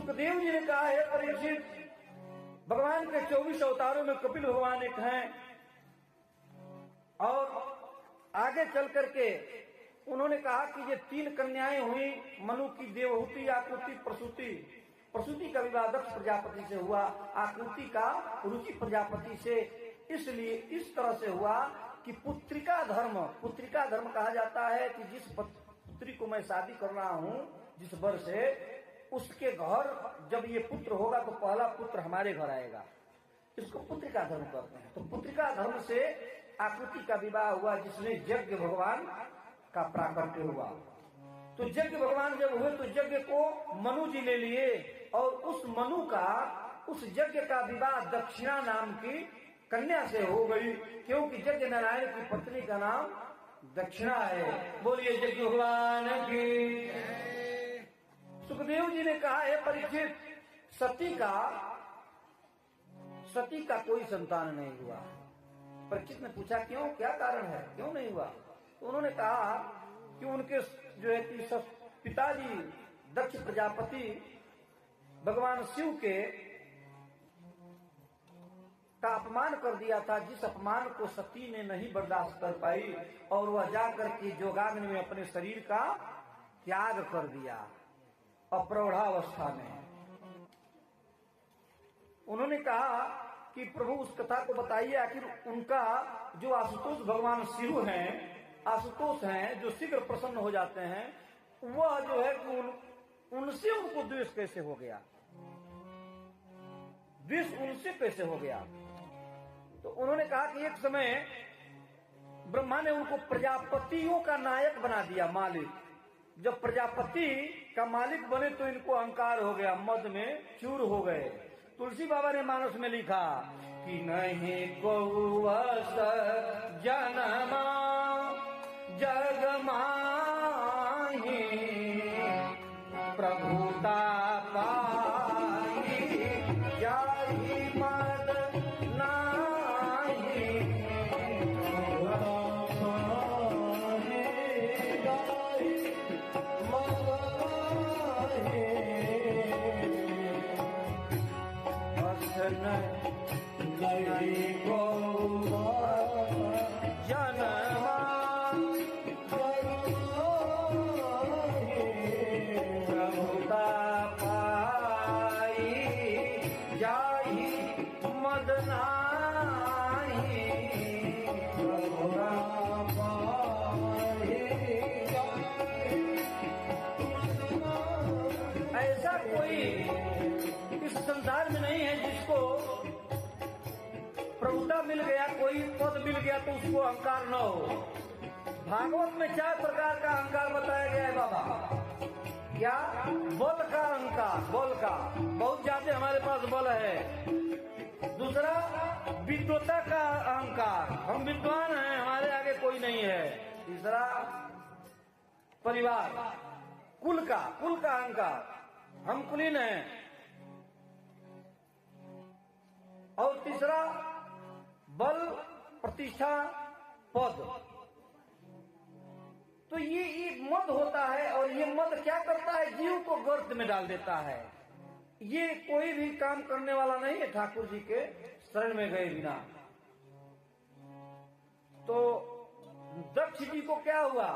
सुखदेव जी ने कहा है परीक्षित, भगवान के 24 अवतारों में कपिल भगवान एक हैं, और आगे चल करके उन्होंने कहा कि ये 3 कन्याएं हुई, मनु की देवहूति, आकृति, प्रसूति। प्रसूति का विवाह दक्ष प्रजापति से हुआ, आकृति का रुचि प्रजापति से। इसलिए इस तरह से हुआ कि पुत्रिका धर्म कहा जाता है कि जिस पुत्री को मैं शादी कर रहा हूं जिस वर से, उसके घर जब ये पुत्र होगा तो पहला पुत्र हमारे घर आएगा, इसको पुत्रिका धर्म कहते हैं। तो पुत्रिका धर्म से आकृति का विवाह हुआ, जिसमें यज्ञ भगवान का प्राकट्य हुआ। तो यज्ञ भगवान जब हुए तो यज्ञ को मनु जी ले लिए, और उस यज्ञ का विवाह दक्षिणा नाम की कन्या से हो गई, क्योंकि यज्ञ नारायण की पत्नी का नाम दक्षिणा है। बोलिए यज्ञ भगवान की। सुखदेव जी ने कहा है परीक्षित, सती का कोई संतान नहीं हुआ। परीक्षित ने पूछा क्यों, क्या कारण है, क्यों नहीं हुआ? तो उन्होंने कहा कि उनके जो है कि पिताजी दक्ष प्रजापति भगवान शिव के का अपमान कर दिया था, जिस अपमान को सती ने नहीं बर्दाश्त कर पाई, और वह जाकर के जोगाग्नि में अपने शरीर का त्याग कर दिया अप्रौढ़ावस्था में। उन्होंने कहा कि प्रभु उस कथा को बताइए, आखिर उनका जो आशुतोष भगवान शिव हैं, आशुतोष हैं जो शीघ्र प्रसन्न हो जाते हैं, वह जो है कि उनसे उनको द्वेष कैसे हो गया, द्वेष उनसे कैसे हो गया? तो उन्होंने कहा कि एक समय ब्रह्मा ने उनको प्रजापतियों का नायक बना दिया, मालिक। जब प्रजापति का मालिक बने तो इनको अहंकार हो गया, मद में चूर हो गए। तुलसी बाबा ने मानस में लिखा कि नहीं को जनमा जग माही प्रभुता पाई जाहि मद नाही नहीं को जनमा प्रभुता पाई जाहि मद नाही प्रभुता पाई। ऐसा कोई इस संसार में नहीं है जिसको प्रभुता मिल गया, कोई पद मिल गया तो उसको अहंकार न हो। भागवत में 4 प्रकार का अहंकार बताया गया है बाबा। क्या? बल का अहंकार, बल का, बहुत ज्यादा हमारे पास बल है। दूसरा विद्वता का अहंकार, हम विद्वान हैं, हमारे आगे कोई नहीं है। तीसरा परिवार, कुल का अहंकार, हम कुलीन हैं। और तीसरा बल, प्रतिष्ठा, पद। तो ये एक मद होता है, और ये मद क्या करता है? जीव को गर्त में डाल देता है। ये कोई भी काम करने वाला नहीं है ठाकुर जी के शरण में गए बिना। तो दक्ष जी को क्या हुआ?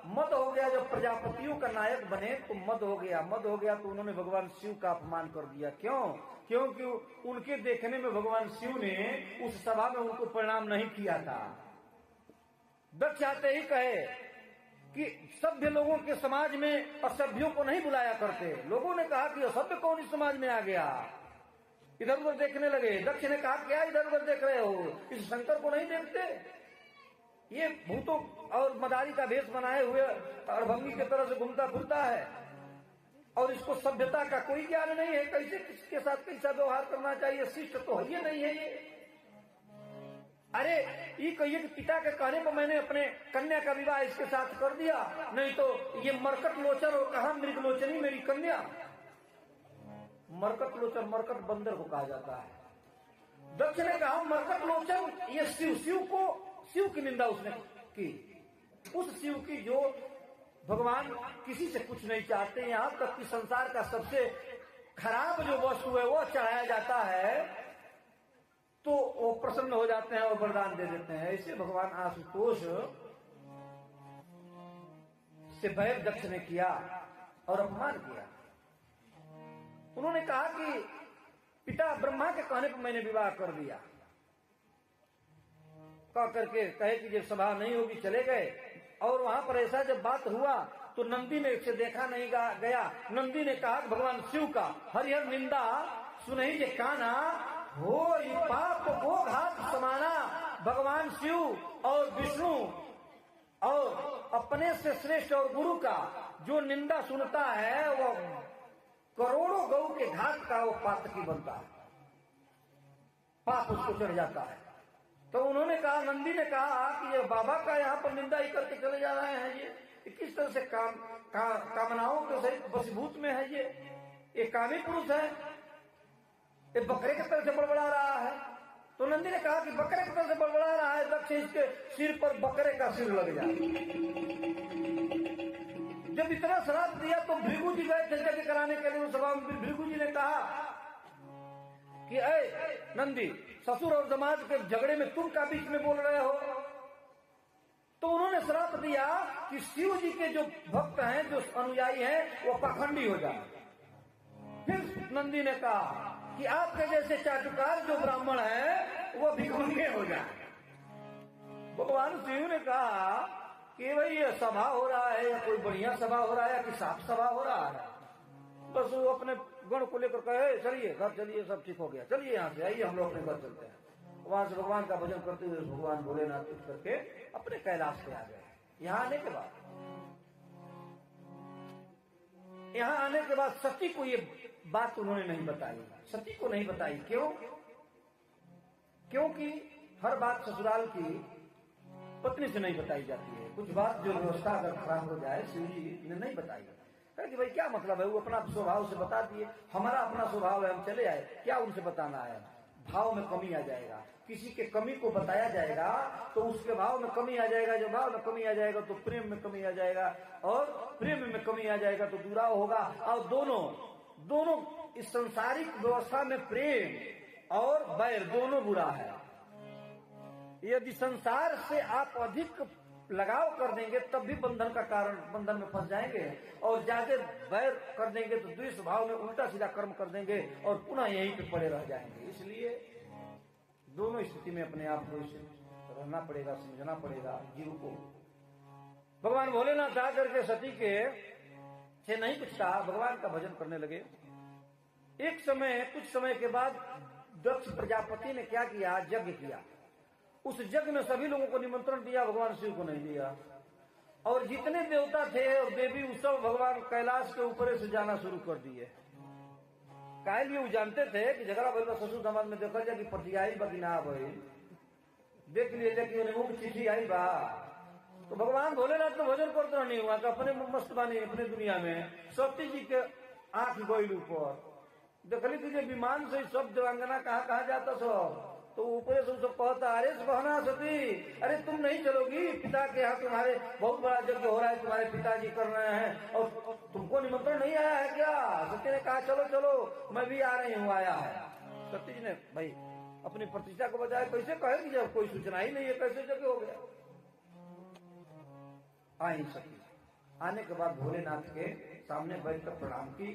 मद हो गया। जब प्रजापतियों का नायक बने तो मद हो गया तो उन्होंने भगवान शिव का अपमान कर दिया। क्यों? क्योंकि उनके देखने में भगवान शिव ने उस सभा में उनको प्रणाम नहीं किया था। दक्ष आते ही कहे कि सभ्य लोगों के समाज में असभ्यों को नहीं बुलाया करते। लोगों ने कहा कि असभ्य कौन इस समाज में आ गया? इधर उधर देखने लगे। दक्ष ने कहा क्या इधर उधर देख रहे हो? इस शंकर को नहीं देखते? ये भूतों और मदारी का भेष बनाए हुए अड़भंगी की तरह से घूमता फिरता है, और इसको सभ्यता का कोई ज्ञान नहीं है, कैसे किसके साथ कैसा व्यवहार करना चाहिए, शिष्ट तो ये नहीं है ये। अरे ये कहिए कि पिता के कहने पर मैंने अपने कन्या का विवाह इसके साथ कर दिया, नहीं तो ये मरकट लोचन और कहा मृग लोचनी मेरी कन्या। मरकट लोचन, मरकट बंदर को कहा जाता है। दक्ष ने कहा मरकट लोचन, ये शिव की निंदा उसने की, उस शिव की जो भगवान किसी से कुछ नहीं चाहते, यहां तक कि संसार का सबसे खराब जो वस्तु है वो चढ़ाया जाता है तो वो प्रसन्न हो जाते हैं और वरदान दे देते हैं। ऐसे भगवान आशुतोष से वैर दक्ष ने किया और अपमान किया। उन्होंने कहा कि पिता ब्रह्मा के कहने पर मैंने विवाह कर दिया, कह करके कहे कि जब सभा नहीं होगी चले गए। और वहां पर ऐसा जब बात हुआ तो नंदी ने इसे देखा नहीं गया। नंदी ने कहा भगवान शिव का हरिहर निंदा सुनहि जे काना हो पाप वो घात समाना। भगवान शिव और विष्णु और अपने से श्रेष्ठ और गुरु का जो निंदा सुनता है वो करोड़ों गौ के घात का वो पातकी बनता है, पाप उसको चढ़ जाता है। तो उन्होंने कहा, नंदी ने कहा कि ये बाबा का यहाँ पर निंदा ही करके चले जा रहे हैं, ये किस तरह से कामनाओं के सहित वशीभूत में है, ये कामी पुरुष है, ये बकरे की तरह से बड़बड़ा रहा है। तो नंदी ने कहा कि बकरे की तरह से बड़बड़ा रहा है, दक्ष इसके सिर पर बकरे का सिर लग जाए। जब इतना श्राप दिया तो भृगु जी गए थे यज्ञ कराने के लिए उस सभा में। भृगु जी ने कहा कि अय नंदी, ससुर और समाज के झगड़े में तुम का बीच में बोल रहे हो। तो उन्होंने श्राप दिया कि शिव जी के जो भक्त हैं, जो अनुयायी हैं, वो पाखंडी हो जाए। फिर नंदी ने कहा कि आपके जैसे चाटुकार जो ब्राह्मण है वो भिखमंगे हो जाए। भगवान शिव ने कहा कि भाई ये सभा हो रहा है या कोई बढ़िया सभा हो रहा है या कि साफ सभा हो रहा है। बस वो अपने गण को लेकर कहे चलिए घर चलिए, सब ठीक हो गया, चलिए यहाँ से आइए हम लोग अपने घर चलते हैं। वहां से भगवान का भजन करते हुए भगवान भोलेनाथ उठ करके अपने कैलाश पे आ गए। यहाँ आने के बाद सती को ये बात उन्होंने नहीं बताई। सती को नहीं बताई, क्यों? क्योंकि हर बात ससुराल की पत्नी से नहीं बताई जाती है। कुछ बात जो व्यवस्था अगर खराब हो जाए, शिव जी ने नहीं बताई कि भाई क्या मतलब है, वो अपना स्वभाव से बता दिए, हमारा अपना स्वभाव है, हम चले आए, क्या उनसे बताना है। भाव में कमी आ जाएगा, किसी के कमी को बताया जाएगा तो उसके भाव में कमी आ जाएगा, जो भाव में कमी आ जाएगा तो प्रेम में कमी आ जाएगा, और प्रेम में कमी आ जाएगा तो दुराव होगा। और दोनों इस सांसारिक व्यवस्था में प्रेम और वैर दोनों बुरा है। यदि संसार से आप अधिक लगाव कर देंगे तब भी बंधन में फंस जाएंगे, और ज्यादा वैर कर देंगे तो द्वेष भाव में उल्टा सीधा कर्म कर देंगे और पुनः यहीं पे पड़े रह जाएंगे। इसलिए दोनों स्थिति में अपने आप को रहना पड़ेगा, समझना पड़ेगा जीव को। भगवान भोलेनाथ आकर के सती के से नहीं कुछ कहा, भगवान का भजन करने लगे। कुछ समय के बाद दक्ष प्रजापति ने क्या किया, यज्ञ किया। उस यज्ञ में सभी लोगों को निमंत्रण दिया, भगवान शिव को नहीं दिया। और जितने देवता थे और देवी उस सब भगवान कैलाश के ऊपर से जाना शुरू कर दिए। काहे लिए वो जानते थे कि झगड़ा भइल ससुर समाज में देखल जाए कि पति आई बा कि ना भाई, देख लिए कि उन्हें चिट्ठी आई बा। तो भगवान भोलेनाथ तो भजन करते नहीं हुआ, अपने मस्त बानी अपने दुनिया में। सती जी के आंख गईल ऊपर, देखली कि जो विमान से सब देवांगना कहाँ जाता सब, तो ऊपर से सब कहता, अरे बहना सती, अरे तुम नहीं चलोगी, पिता के यहाँ तुम्हारे बहुत बड़ा यज्ञ हो रहा है, तुम्हारे पिताजी कर रहे हैं और तुमको निमंत्रण नहीं आया है क्या? सती ने कहा चलो चलो मैं भी आ रही हूँ, आया है। सती जी ने भाई अपनी प्रतिष्ठा को बजाय कैसे कहेगी जब कोई सूचना ही नहीं है, कैसे यज्ञ हो गया। आई सती, आने के बाद भोलेनाथ के सामने बैठकर प्रणाम की।